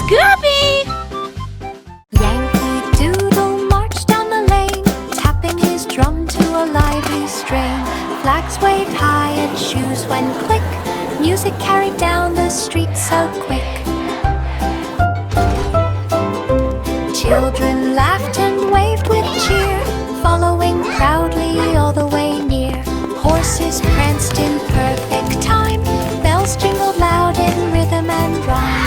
Scoopy! Yankee Doodle marched down the lane, tapping his drum to a lively strain. Flags waved high and shoes went click. Music carried down the street so quick. Children laughed and waved with cheer, following proudly all the way near. Horses pranced in perfect time, bells jingled loud in rhythm and rhyme.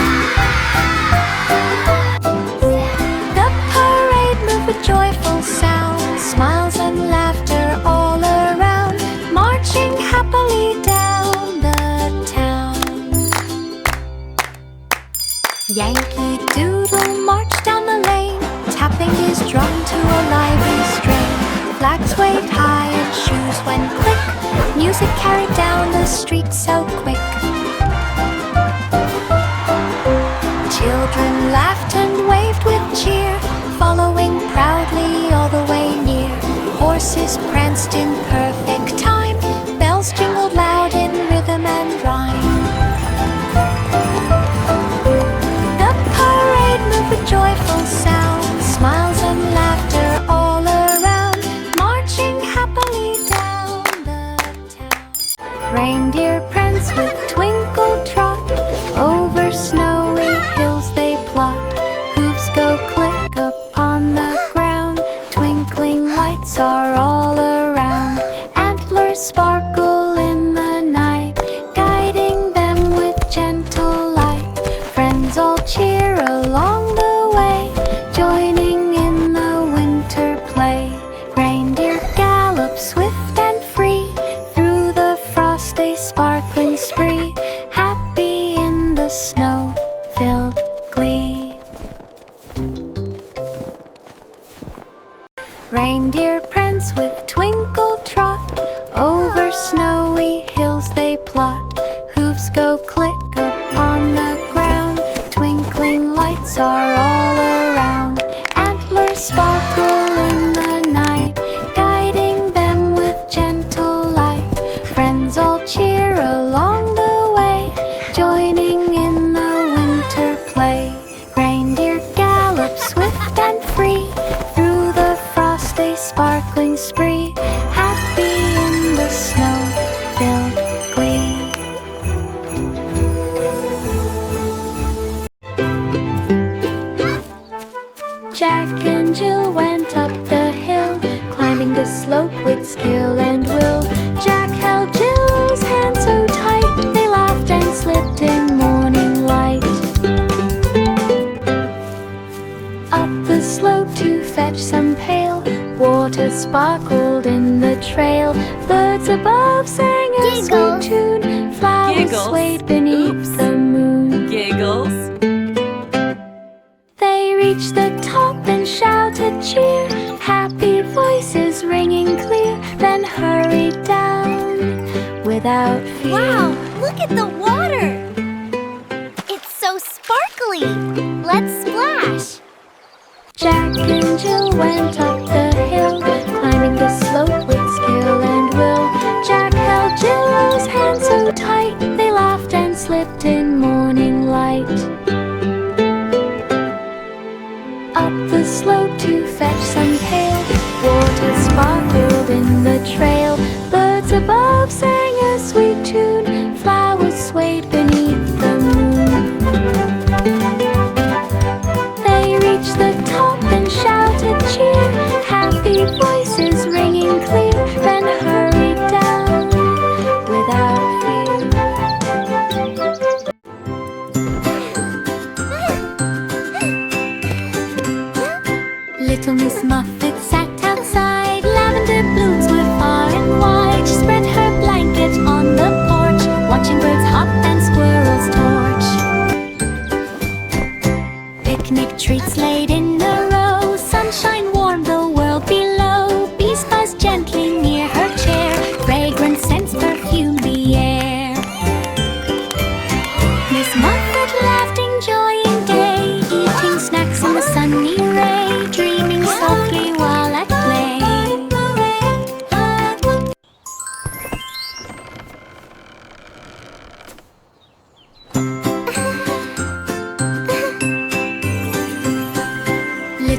The parade moved with joyful sound, smiles and laughter all around, marching happily down the town. Yankee Doodle marched down the lane, tapping his drum to a lively strain. Flags waved high and shoes went click. Music carried down the street so quick. Children laughed and waved with cheer, following proudly all the way near. Horses pranced in perfect time, bells jingled loud in rhythm and rhyme. The parade moved with joyful sound, smiles and laughter all around, marching happily down the town. Reindeer prance with twinkle trot, over snowy hills they plod. Hoofs go click upon the ground, twinkling lights are all around. Antlers sparkle in the night, guiding them with gentle light. Friends all cheer along the way, joining in the winter play. Reindeer gallop swift and free, through the frosty sparkling spree, happy in the snow-filled glee. Reindeer prance with twinkle trot, over snowy hills they plod. Hoofs go click upon the ground, twinkling lights are all around. Antlers sparkle in the night, guiding them with gentle light. Friends all cheer along the way, joining in the winter play. Reindeer gallop swift and free, through the frosty sparkling spree, happy in the snow-filled glee. Jack and Jill went up the hill, climbing the slope with skill and will. Jack held Jill's hand so tight, they laughed and slipped in morning light. Up the slope to fetch some pail, water sparkled in the trail. Birds above sang a sweet tune, flowers swayed beneath the moon. Giggles. They reached the top and shouted cheer, happy voices ringing clear, then hurried down without fear. Wow, look at the water! It's so sparkly! Let's splash! Jack and Jill went up the hill, climbing the slope with skill and will. Jack held Jill's hand so tight, they laughed and slipped in morning light. Up the slope to fetch some pail, water sparkled in the trail. Birds above sang a sweet tune, flowers swayed beneath the moon. They reached the top and shouted cheer, happy voices ringing clear, then hurried down without fear.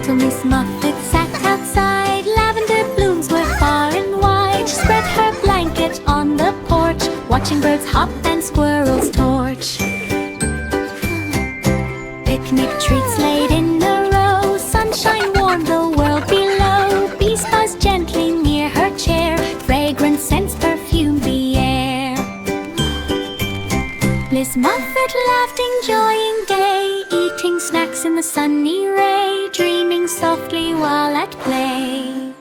Little Miss Muffet sat outside. Lavender blooms were far and wide. She spread her blanket on the porch, watching birds hop and squirrels torch. Picnic treats laid in a row, sunshine warmed the world below. Bees buzzed gently near her chair, fragrant scents perfumed the air. Miss Muffet laughed, enjoying day, eating snacks in the sunny ray, dreaming softly while at play.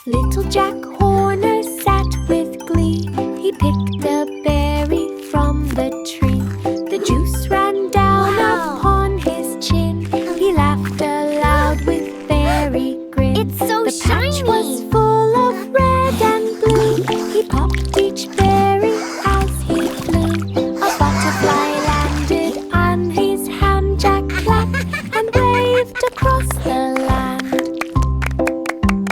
Little Jack Horner sat with glee. He picked a berry from the tree. The juice ran down upon his chin. He laughed aloud with berry grin. It's so The patch shiny. was full of red and blue. He popped each berry as he flew. A butterfly landed on his hand. Jack clapped and waved across the land.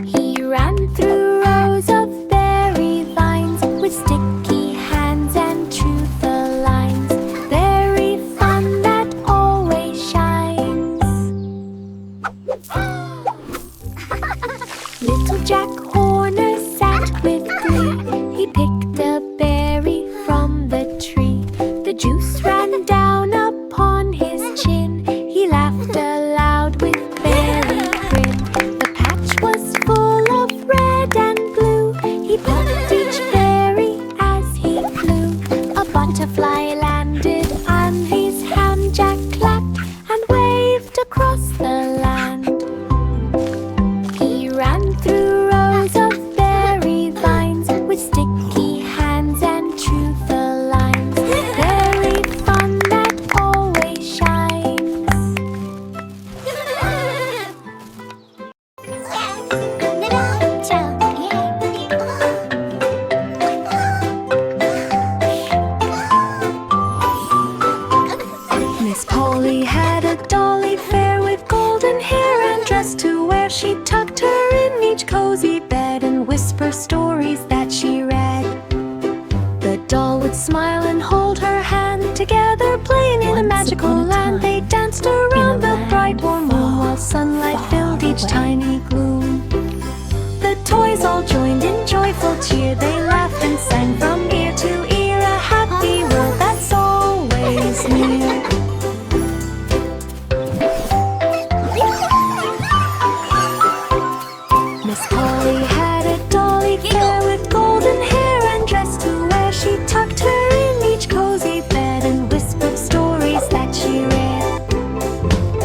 He ran through rows of berry vines with sticky hands and true the lines. Berry fun that always shines. Little Jack Horner sat with glee. He picked a berry from the tree. The juice ran down upon his chin. He laughed aloud with berry grin. The patch was full of red and blue. He popped each berry as he flew. A butterfly landed on his hand. Jack clapped and waved across the land. He ran through rows of berry vines with sticky hands and true the lines. Berry fun that always shines. Miss Polly had a dolly fair with golden hair and dress to wear. She tucked her in each cozy bed and whisper stories that she read. The doll would smile and hold her hand, together playing in a magical land. They danced around the bright warm moon while sunlight filled each tiny gloom. The toys all joined in joyful cheer. They laughed and sang from ear to ear, a happy world that's always near. Miss Polly had a dolly fair with golden hair and dress to wear. She tucked her in each cozy bed and whispered stories that she read.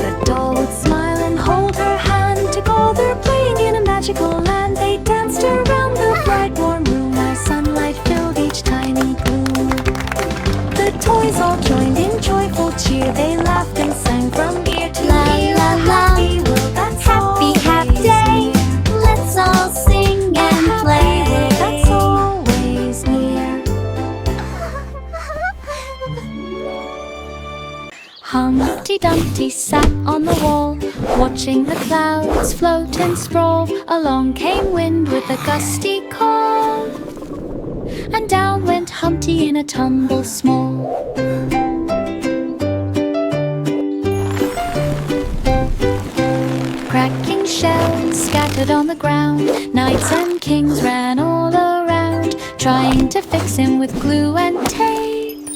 The doll would smile and hold her hand, together playing in a magical land. They danced around the bright warm room while sunlight filled each tiny gloom. The toys all joined in joyful cheer. They laughed and sang from ear to ear. A happy world that's Happy, happy always day. near. Let's all sing and play. That's always near. Humpty Dumpty sat on the wall, watching the clouds float and sprawl. Along came wind with a gusty call, and down went Humpty in a tumble small. Cracking shells scattered on the ground, knights and kings ran all around, trying to fix him with glue and tape.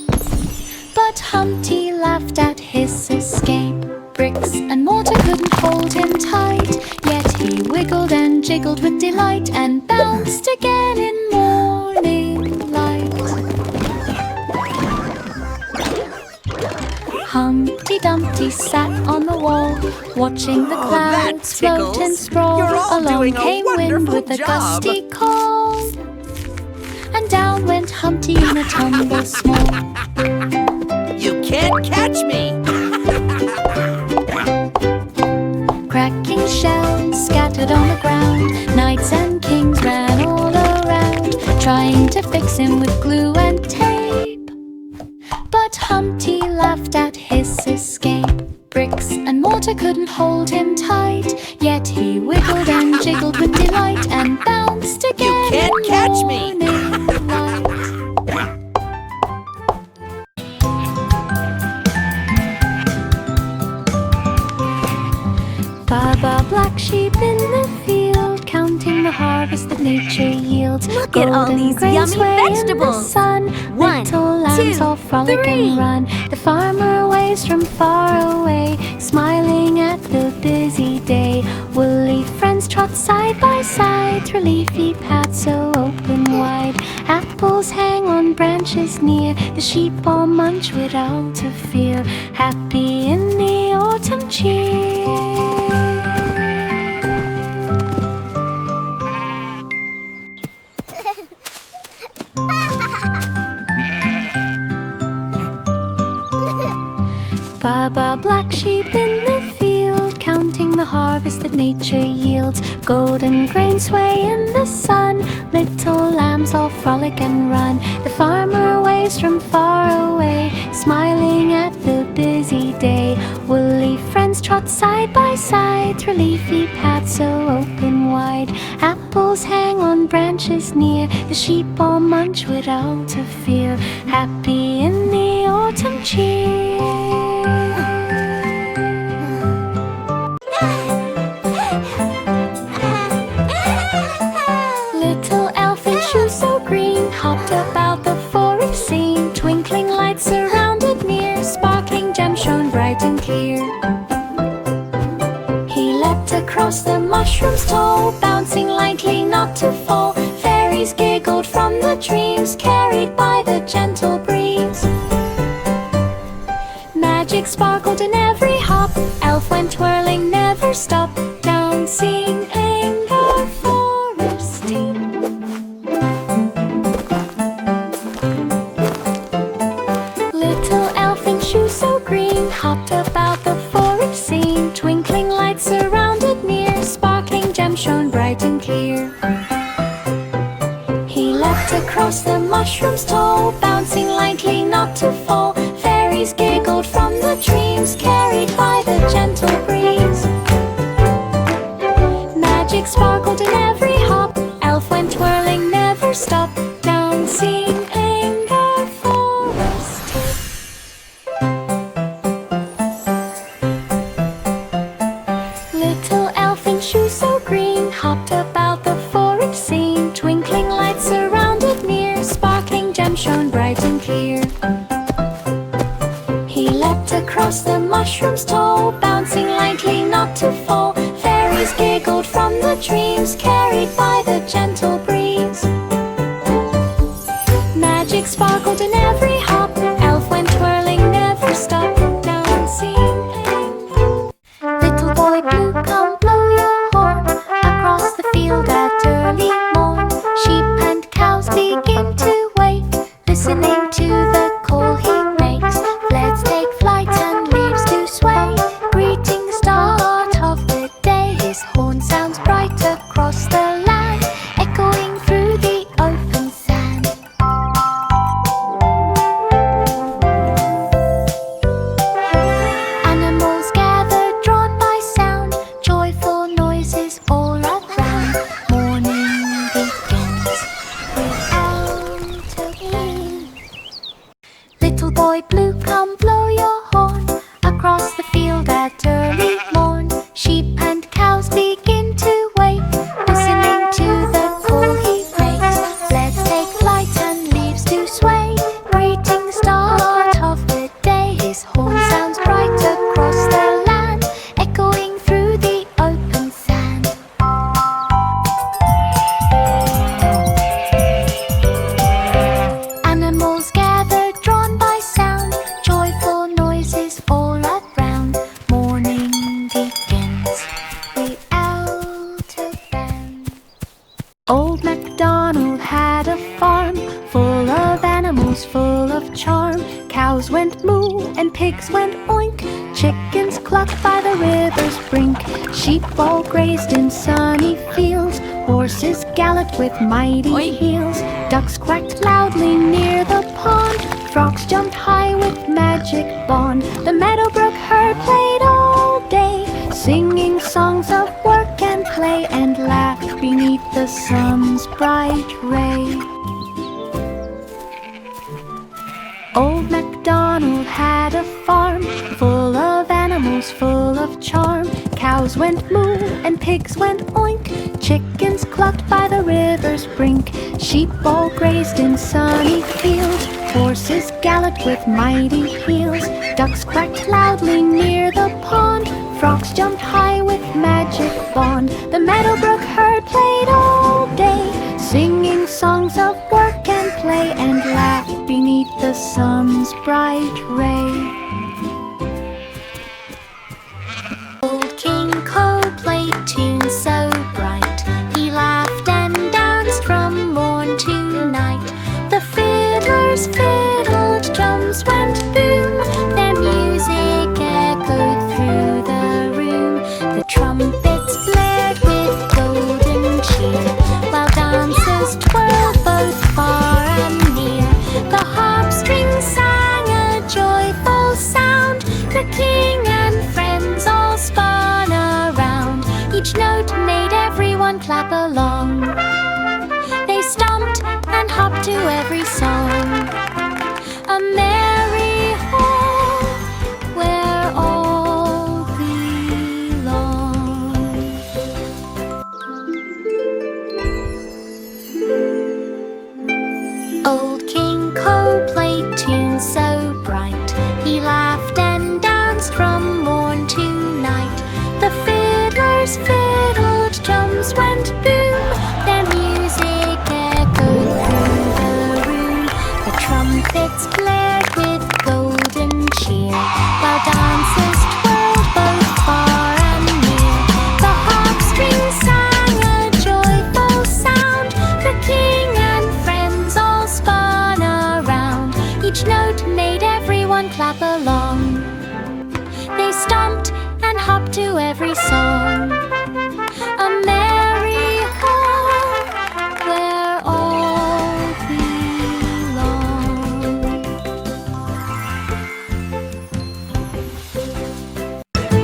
But Humpty laughed at his escape. Bricks and mortar couldn't hold him tight, yet he wiggled and jiggled with delight and bounced again in morning light. Humpty Dumpty sat on the wall, watching the clouds float and sprawl. You're all Along doing a came wind wonderful with a job. gusty call, and down went Humpty in a tumble small. You can't catch me! Cracking shells scattered on the ground, knights and kings ran all around, trying to fix him with glue and tape. But Humpty laughed at his escape. Bricks and mortar couldn't hold him tight, yet he wiggled and jiggled with delight and bounced again. You can't in catch me. morning light. nature yields. Look at all Golden these grain yummy sway in the vegetables. sun. 1, Little lambs 2, all frolic 3. and run. The farmer waves from far away, smiling at the busy day. Woolly friends trot side by side through leafy paths so open wide. Apples hang on branches near, the sheep all munch without a fear, happy in the autumn cheer. Baba, black sheep in the field, counting the harvest that nature yields. Golden grain sway in the sun, little lambs all frolic and run. The farmer waves from far away, smiling at the busy day. Woolly friends trot side by side through leafy paths so open wide. Apples hang on branches near, the sheep all munch without a fear, happy in the autumn cheer. Little elf in shoes so green hopped about the forest scene. Twinkling lights surrounded near, sparkling gems shone bright and clear. He leapt across the mushrooms tall, bouncing lightly not to fall. Fairies giggled from the dreams, carried by the gentle breeze. Magic sparkled in every hop, elf went twirling, never stopped, dancing in the forest team. Little elf in shoes so green hopped about the forest scene. Twinkling lights surrounded near, sparkling gems shone bright and clear. He leapt across the mushrooms tall, bouncing lightly not to fall. Fairies giggled from the dreams, carried by the gentle breeze. Magic sparkled in every hop, elf went twirling, never stopped, dancing in the forest. Little elf in shoes so green hopped about the forest scene. Twinkling lights surrounded near, sparkling gems shone bright and clear. He leapt across the mushrooms tall, bouncing lightly not to fall. Fairies giggled from the dreams, carried by the gentle breeze. Magic sparkled in every hop, elf went twirling, never stopped, dancing. Little boy blue, come blow your horn across the field at early morn. Sheep and cows begin to wake, listening to the call he makes. Let's take flight and leaves to sway, greeting the start of the day. His horn sounds bright across the land, echoing through the open sand. Animals gather, drawn by sound, joyful noises all around. Morning begins without a wind. Little boy blue, come blow your horn across the field at early morn. Sheep and cows begin to wake, listening to the call he makes. Let's take flight and leaves to sway, greeting the start of the day. His horn sounds bright across the land, echoing through the open sand. Animals gather, drawn by sound, joyful noises all around. Morning begins without a band. Old MacDonald had a farm, full of animals, full of charm. Cows went moo and pigs went oink, chickens clucked by the river's brink. Sheep all grazed in sunny fields, horses galloped with mighty heels. Ducks quacked loudly near the pond, frogs jumped high with magic bond. The meadowbrook herd played all day, singing songs of work and play, and laughed beneath the sun's bright ray. Old MacDonald had a farm, full of animals, full of charm. Cows Cows went moo and pigs went oink. Chickens clucked by the river's brink. Sheep all grazed in sunny fields. Horses galloped with mighty heels. Ducks quacked loudly near the pond. Frogs jumped high with magic wand. The meadowbrook herd played all day, singing songs of work and play, and laughed beneath the sun's bright ray. Old King Cole played tunes so bright. He laughed and danced from morn to night. The fiddlers fiddled, drums went boom. Their music echoed through the room. The trumpets blared with golden cheer, while dancers twirled both far and near. The harp strings sang a joyful sound. The king and friends all spun around. Each note made everyone clap along. They stomped and hopped to every song. A merry hall where all belong. Old King Cole played tunes so bright. He laughed and danced from morn to night. The fiddlers fiddled, drums went boom. Their music echoed through the room. The trumpets blared with golden cheer, while dancers twirled both far and near. The harp strings sang a joyful sound. The king and friends all spun around. Each note made everyone clap along. They stomped and hopped to every song. A merry hall where all belong.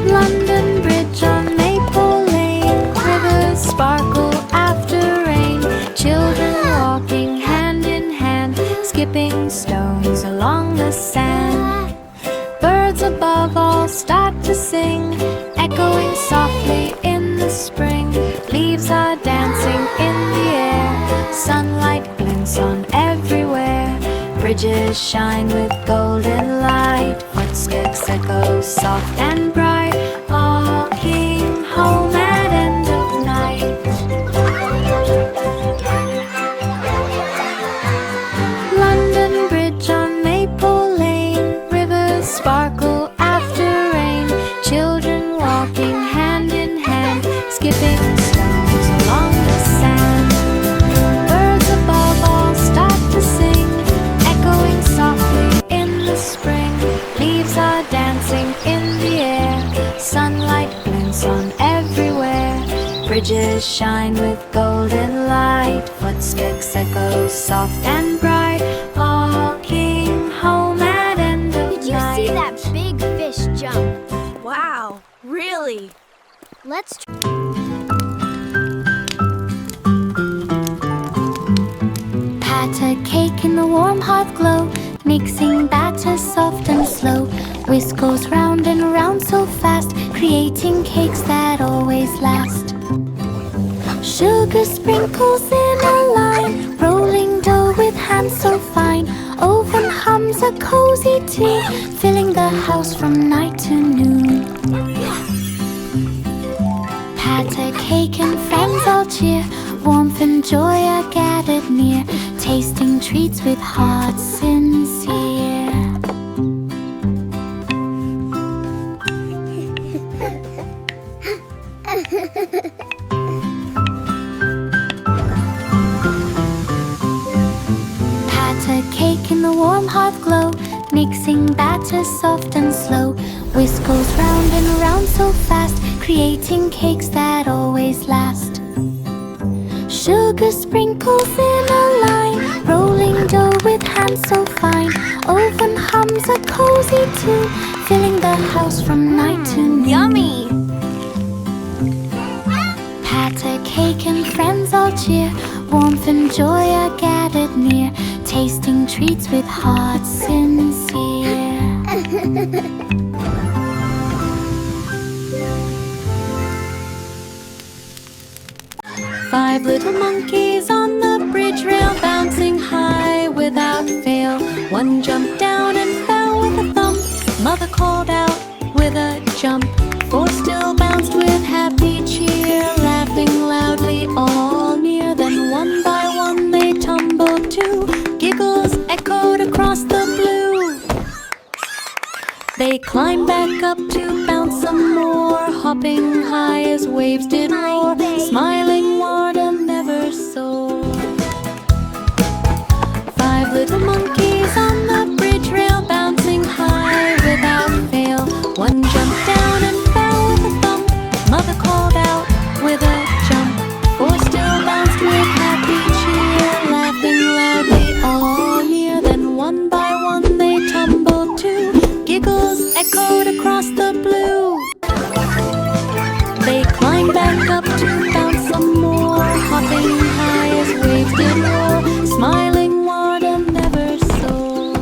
London Bridge on Maple Lane. Rivers sparkle after rain. Children walking hand in hand, skipping stones along the sand. Birds above all start to sing, echoing softly in the spring. Leaves are dancing in the air, sunlight glints on everywhere. Bridges shine with golden light, footsteps echo soft and bright, walking home at end of night. London Bridge on Maple Lane. Rivers sparkle after rain. Children walking hand in hand, skipping stones along the sand. Birds above all start to sing, echoing softly in the spring. Leaves are dancing in the air, sunlight glints on everywhere. Bridges shine with golden light, footsteps echo soft and bright, walking home at end of Did you night. see that big fish jump? Wow, really? Let's try. Pat a cake in the warm hot glow, mixing batter soft and slow. Whisk goes round and round so fast, creating cakes that always last. Sugar sprinkles in a line, rolling dough with hands so fine. Oven hums a cozy tune, filling the house from night to noon. Pat a cake and friends all cheer, warmth and joy are gathered near, tasting treats with hearts sincere. Pat a cake in the warm hot glow, mixing batter soft and slow. Whisk goes round and round so fast, creating cakes that always last. Sugar sprinkles in a line, rolling dough with hands so fine. Oven hums a cozy tune, filling the house from night to noon. Yummy! Pat a cake and friends all cheer, warmth and joy are gathered near, tasting treats with hearts sincere. One jumped down and fell with a thump. Mother called out with a jump. Four still bounced with happy cheer, laughing loudly all near. Then one by one they tumbled too. Giggles echoed across the blue. They climbed back up to bounce some more, hopping high as waves did roar, smiling wide and never sore. Five little monkeys on the bridge rail, bouncing high without fail. One jumped down and fell with a thump. Mother called out with a jump. Four still bounced with happy cheer, laughing loudly all near. Then one by one they tumbled too. Giggles echoed across the blue. They climbed back up to bounce some more, hopping high as waves did roar, smiling wide and never sore.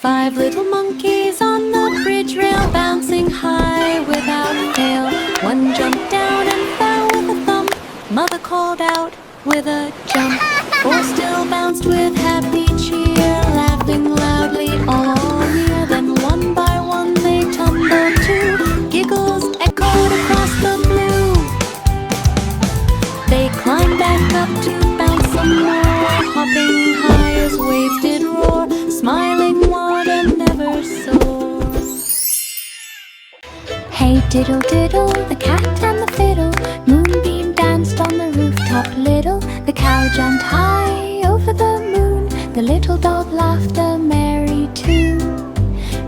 Five little monkeys on the bridge rail, bouncing high without fail. One jumped down and fell with a thump. Mother called out with a jump. Four still bounced with happy cheer, laughing loudly all near. Then one by one they tumbled too. Giggles echoed across the blue. They climbed back up to bounce some more, hopping high as waves did roar, smiling wide and never sore. Hey diddle diddle, the cat and the fiddle, moonbeam danced on the rooftop little. The cow jumped high over the moon, the little dog laughed a merry tune.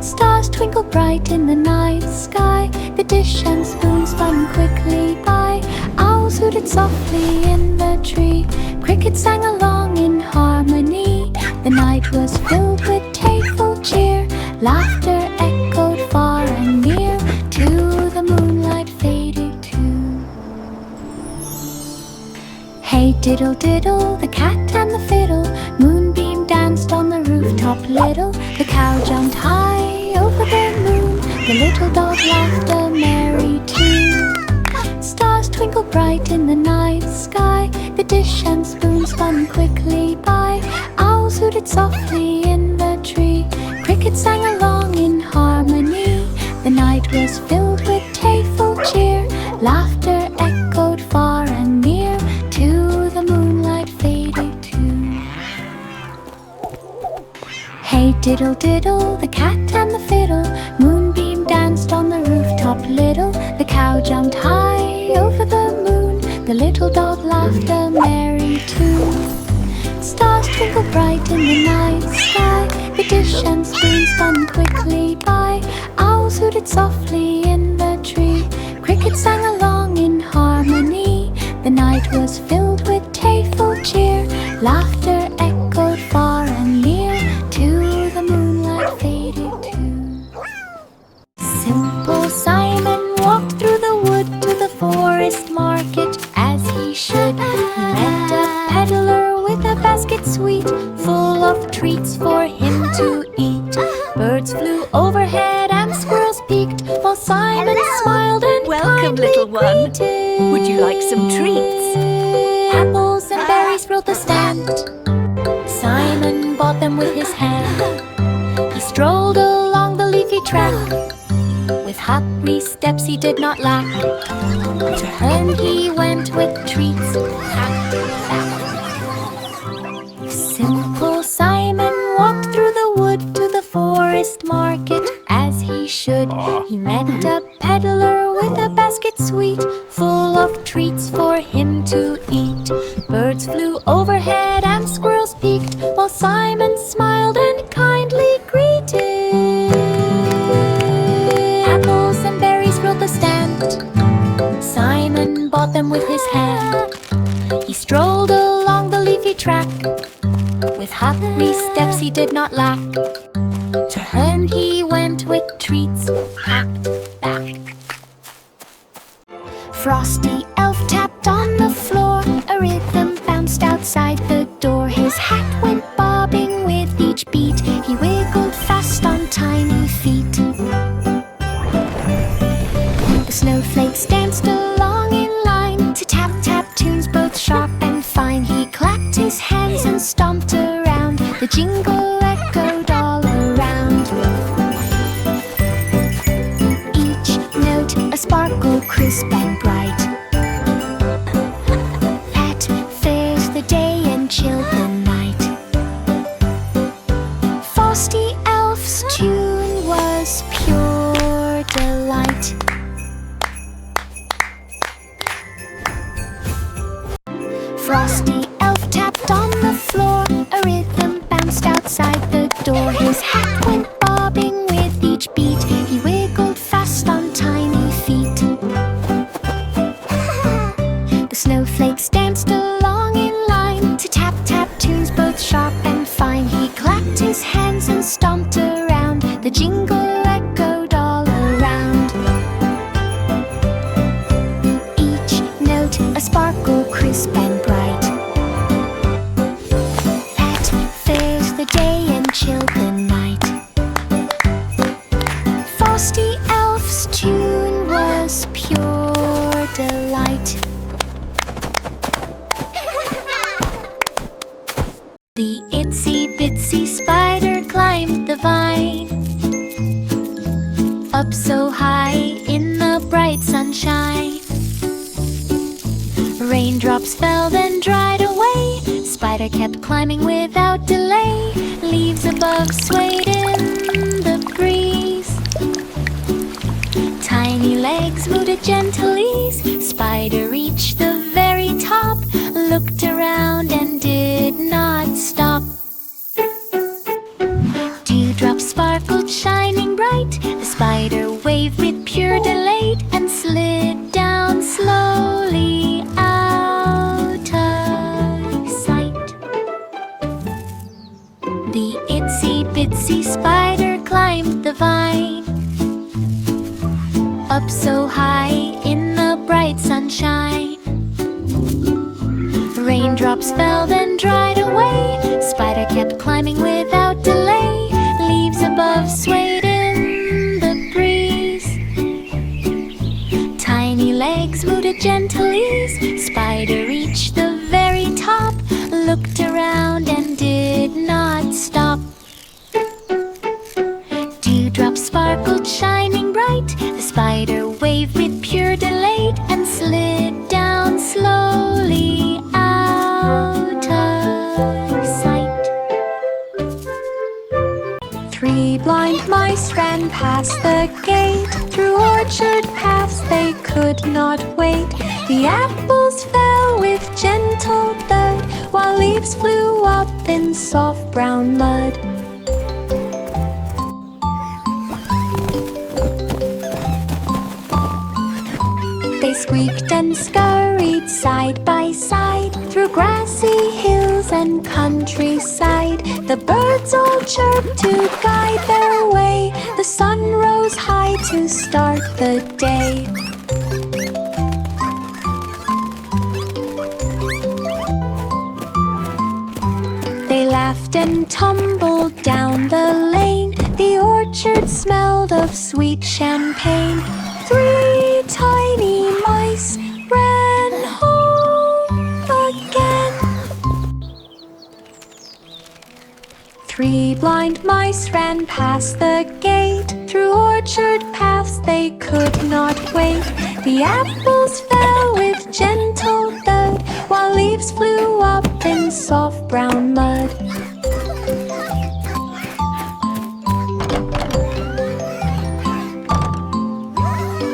Stars twinkled bright in the night sky, the dish and spoon spun quickly by. Owls hooted softly in the tree, crickets sang along in harmony. The night was filled with playful cheer, laughter echoed far and near, to the moonlight faded too. Hey diddle diddle, the cat and the fiddle, moonbeam danced on the rooftop little. The cow jumped high over the moon, the little dog laughed a merry tune. Stars twinkled bright in the night sky, the dish and spoon spun quickly by. Owls hooted softly in the tree, crickets sang along in harmony. The night was filled with playful cheer, laughter echoed far and near, to the moonlight faded too. Hey diddle diddle, the cat and the fiddle, moonbeam danced on the rooftop little. The cow jumped high over the moon, the little dog laughed a merry tune. Stars twinkled bright in the night sky, the dish and spoon spun quickly by. Owls hooted softly in the tree, crickets sang along in harmony. The night was filled with playful cheer, laughter echoed far and near, to the moonlight faded too. Simple Simon walked through the wood to the forest market as he should. He met a peddler with a basket sweet, full of treats for him to eat. Birds flew overhead and squirrels peeked, while Simon smiled and Welcome, kindly little one. greeted. Would you like some treats? Apples and berries filled the stand. Simon bought them with his hand. He strolled along the leafy track, with hurry steps he did not lack. To home he went with treats packed back. Simple Simon walked through the wood to the forest market as he should. He met a peddler with a basket sweet, full of treats for him to eat. Birds flew overhead and squirrels peeked, while Simon smiled and kindly greeted. Apples and berries filled the stand. Simon bought them with his hand. He strolled along the leafy track, with hurry steps he did not lack. To home he went with treats packed back. Frosty Elf tapped on the floor, a rhythm bounced outside the door. His hat went bobbing with each beat, he wiggled fast on tiny feet. The snowflakes danced along in line to tap-tap tunes both sharp and fine. He clapped his hands and stomped around, the jingle echoed all around. Each note a sparkle crisp and bright. At fairs the day and chilled the night. Frosty Elf's tune was pure delight. Frosty Elf tapped on the floor, a rhythm bounced outside the door. His hat went bobbing with each beat, he wiggled fast on tiny feet. The snowflakes danced along in line to tap-tap tunes both sharp and fine. He clapped his hands and stomped around, the jingle echoed all around. Each note a sparkle crisp and bright. At fairs the day and chilled the night. Frosty Elf's tune was pure delight. The itsy bitsy spider climbed the vine, up so high in the bright sunshine. Raindrops fell then dried away. Spider kept climbing without delay. Leaves above swayed in the breeze. Tiny legs moved at gentle ease. Spider reached the very top, looked around and did not stop. Dewdrops sparkled shining bright. The spider waved with pure delight and slid down slowly out of sight. The itsy bitsy spider climbed the vine, up so high in the bright sunshine. Raindrops fell then dried away. Spider kept climbing without delay. Leaves above swayed in the breeze. Tiny legs moved at gentle ease. Spider reached the very top, looked around and did not stop. Dewdrops sparkled shining bright. The spider waved with pure delight and slid down slowly out of sight. 3 blind mice ran past the gate. Through orchard paths they could not wait. The apples fell with gentle thud, while leaves flew up in soft brown mud. They squeaked and scurried side by side, through grassy hills and countryside. The birds all chirped to guide their way. The sun rose high to start the day. They laughed and tumbled down the lane. The orchard smelled of sweet champagne. 3 tiny mice ran home again. 3 blind mice ran past the gate. Through orchard paths they could not wait. The apples fell with gentle thud, while leaves flew up in soft brown mud.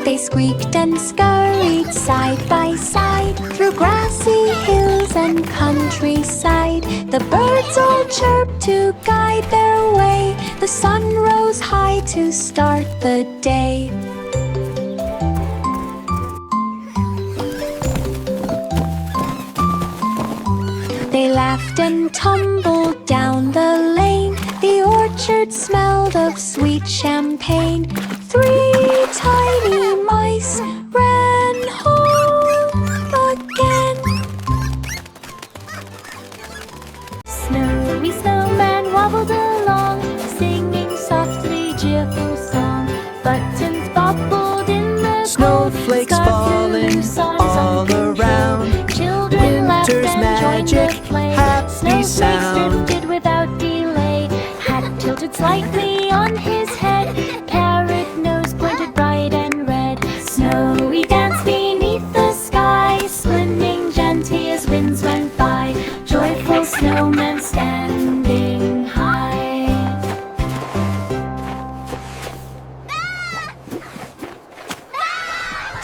They squeaked and scurried side by side, through grassy hills and countryside. The birds all chirped to guide their way. The sun rose high to start the day. They laughed and tumbled down the lane. The orchard smelled of sweet champagne. 3 tiny mice ran home again. Snowy snowman wobbled along, singing softly cheerful song. Buttons bobbled in the Snowflakes cold, falling all around. Children laughed Winter's and joined magic, the play. happy Snowflakes sound. drifted without delay. slightly on his head. Parrot nose pointed bright and red. Snowy dance beneath the sky, swimming gently as winds went by. Joyful snowman standing high.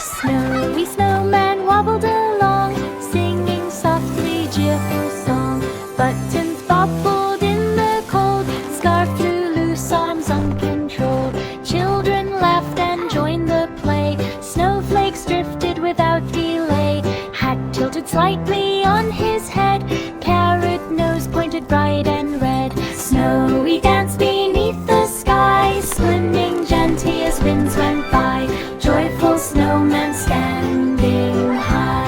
Snowy snowman wobbled along, singing softly cheerful song. Buttons bobbled in the cold, scarf flew loose, arms uncontrolled. Children laughed and joined the play. Snowflakes drifted without delay. Hat tilted slightly on his head. Parrot nose pointed bright and red. Snowy dance beneath the sky, swimming gently as winds went by. Joyful snowman standing high.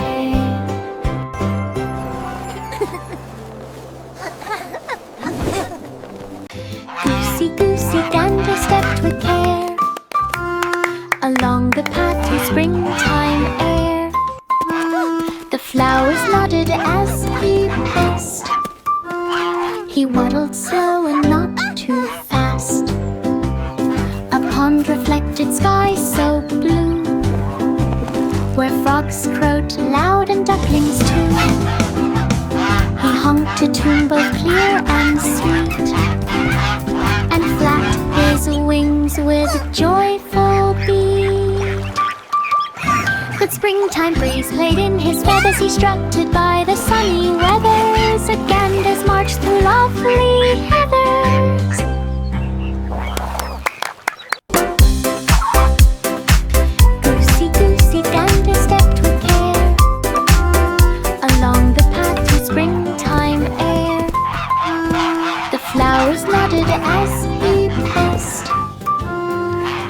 Goosey, goosey, gander stepped with care along the path to springtime air. The flowers nodded as he passed. He waddled slow and not too fast. A pond reflected sky so blue, where frogs crowed loud and ducklings too. He honked a tune both clear and sweet, and flapped his wings with a joyful beat. The springtime breeze played in his feathers. He strutted by the sunny weathers. A gander's march through lovely heathers. Goosey, goosey, gander stepped with care along the path to springtime air. The flowers nodded as he passed.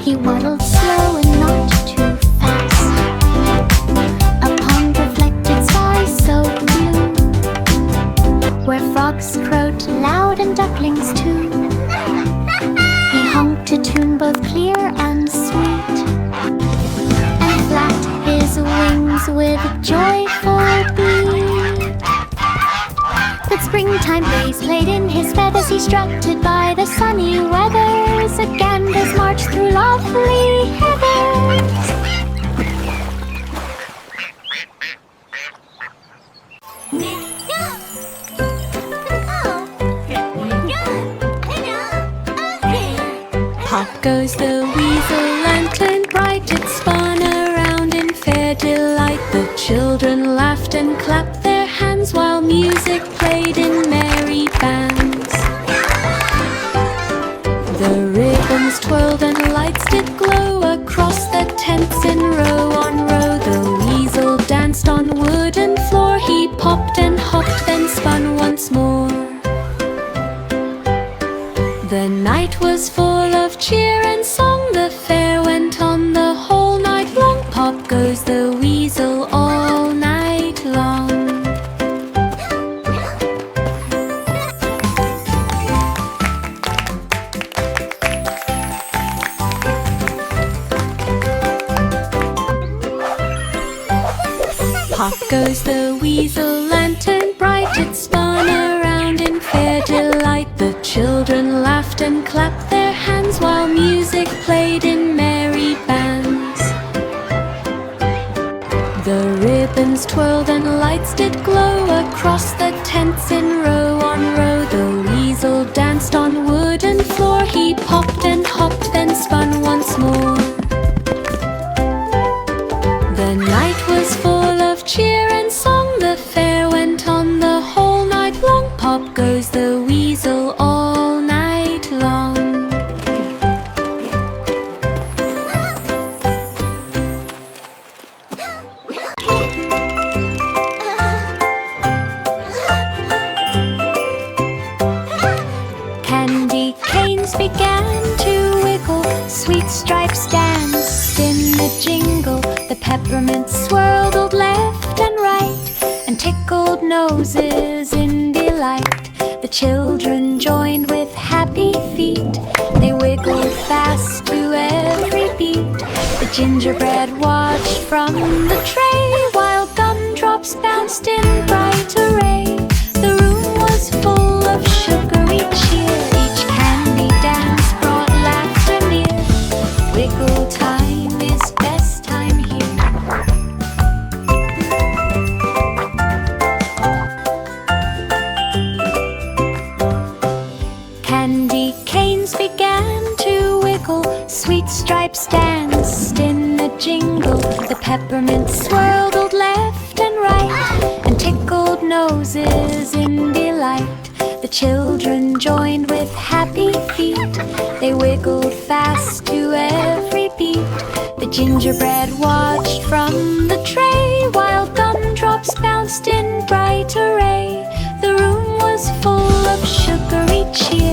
He waddled slow and not too fast. A pond reflected sky so blue, where frogs crowed loud and ducklings too. He honked a tune both clear and sweet, and flapped his wings with a joyful beat. The springtime breeze played in his feathers. He strutted by the sunny weathers. A gander's march through lovely heathers. Pop goes the weasel, lantern bright. It spun around in fair delight. The children laughed and clapped their hands, while music played in merry bands. The ribbons twirled and lights did glow across the tents in row on row. The weasel danced on wooden floor. He popped and hopped, then spun once more. The night was full of cheer and song. The fair went on the whole night long. Pop goes the weasel all night long. Pop goes the weasel, lantern bright. It spun around in fair delight. The children laughed and clapped their hands, while music played in merry bands. The ribbons twirled and lights did glow across the tents in row on row. The weasel danced on wooden floor. He popped and hopped, then spun once more. The night was full of cheer and song. The fair went on the whole night long. Pop goes the weasel all night long. Candy canes began to wiggle. Sweet stripes danced in the jingle. The peppermints swirled left and right, and tickled noses in delight. The children joined with happy feet. They wiggled fast to every beat. The gingerbread watched from the tray, while gumdrops bounced in bright array. The room was full of sugary cheer. Each candy dance jingle. The peppermints swirled left and right and tickled noses in delight. The children joined with happy feet. They wiggled fast to every beat. The gingerbread watched from the tray while gumdrops bounced in bright array. The room was full of sugary cheer.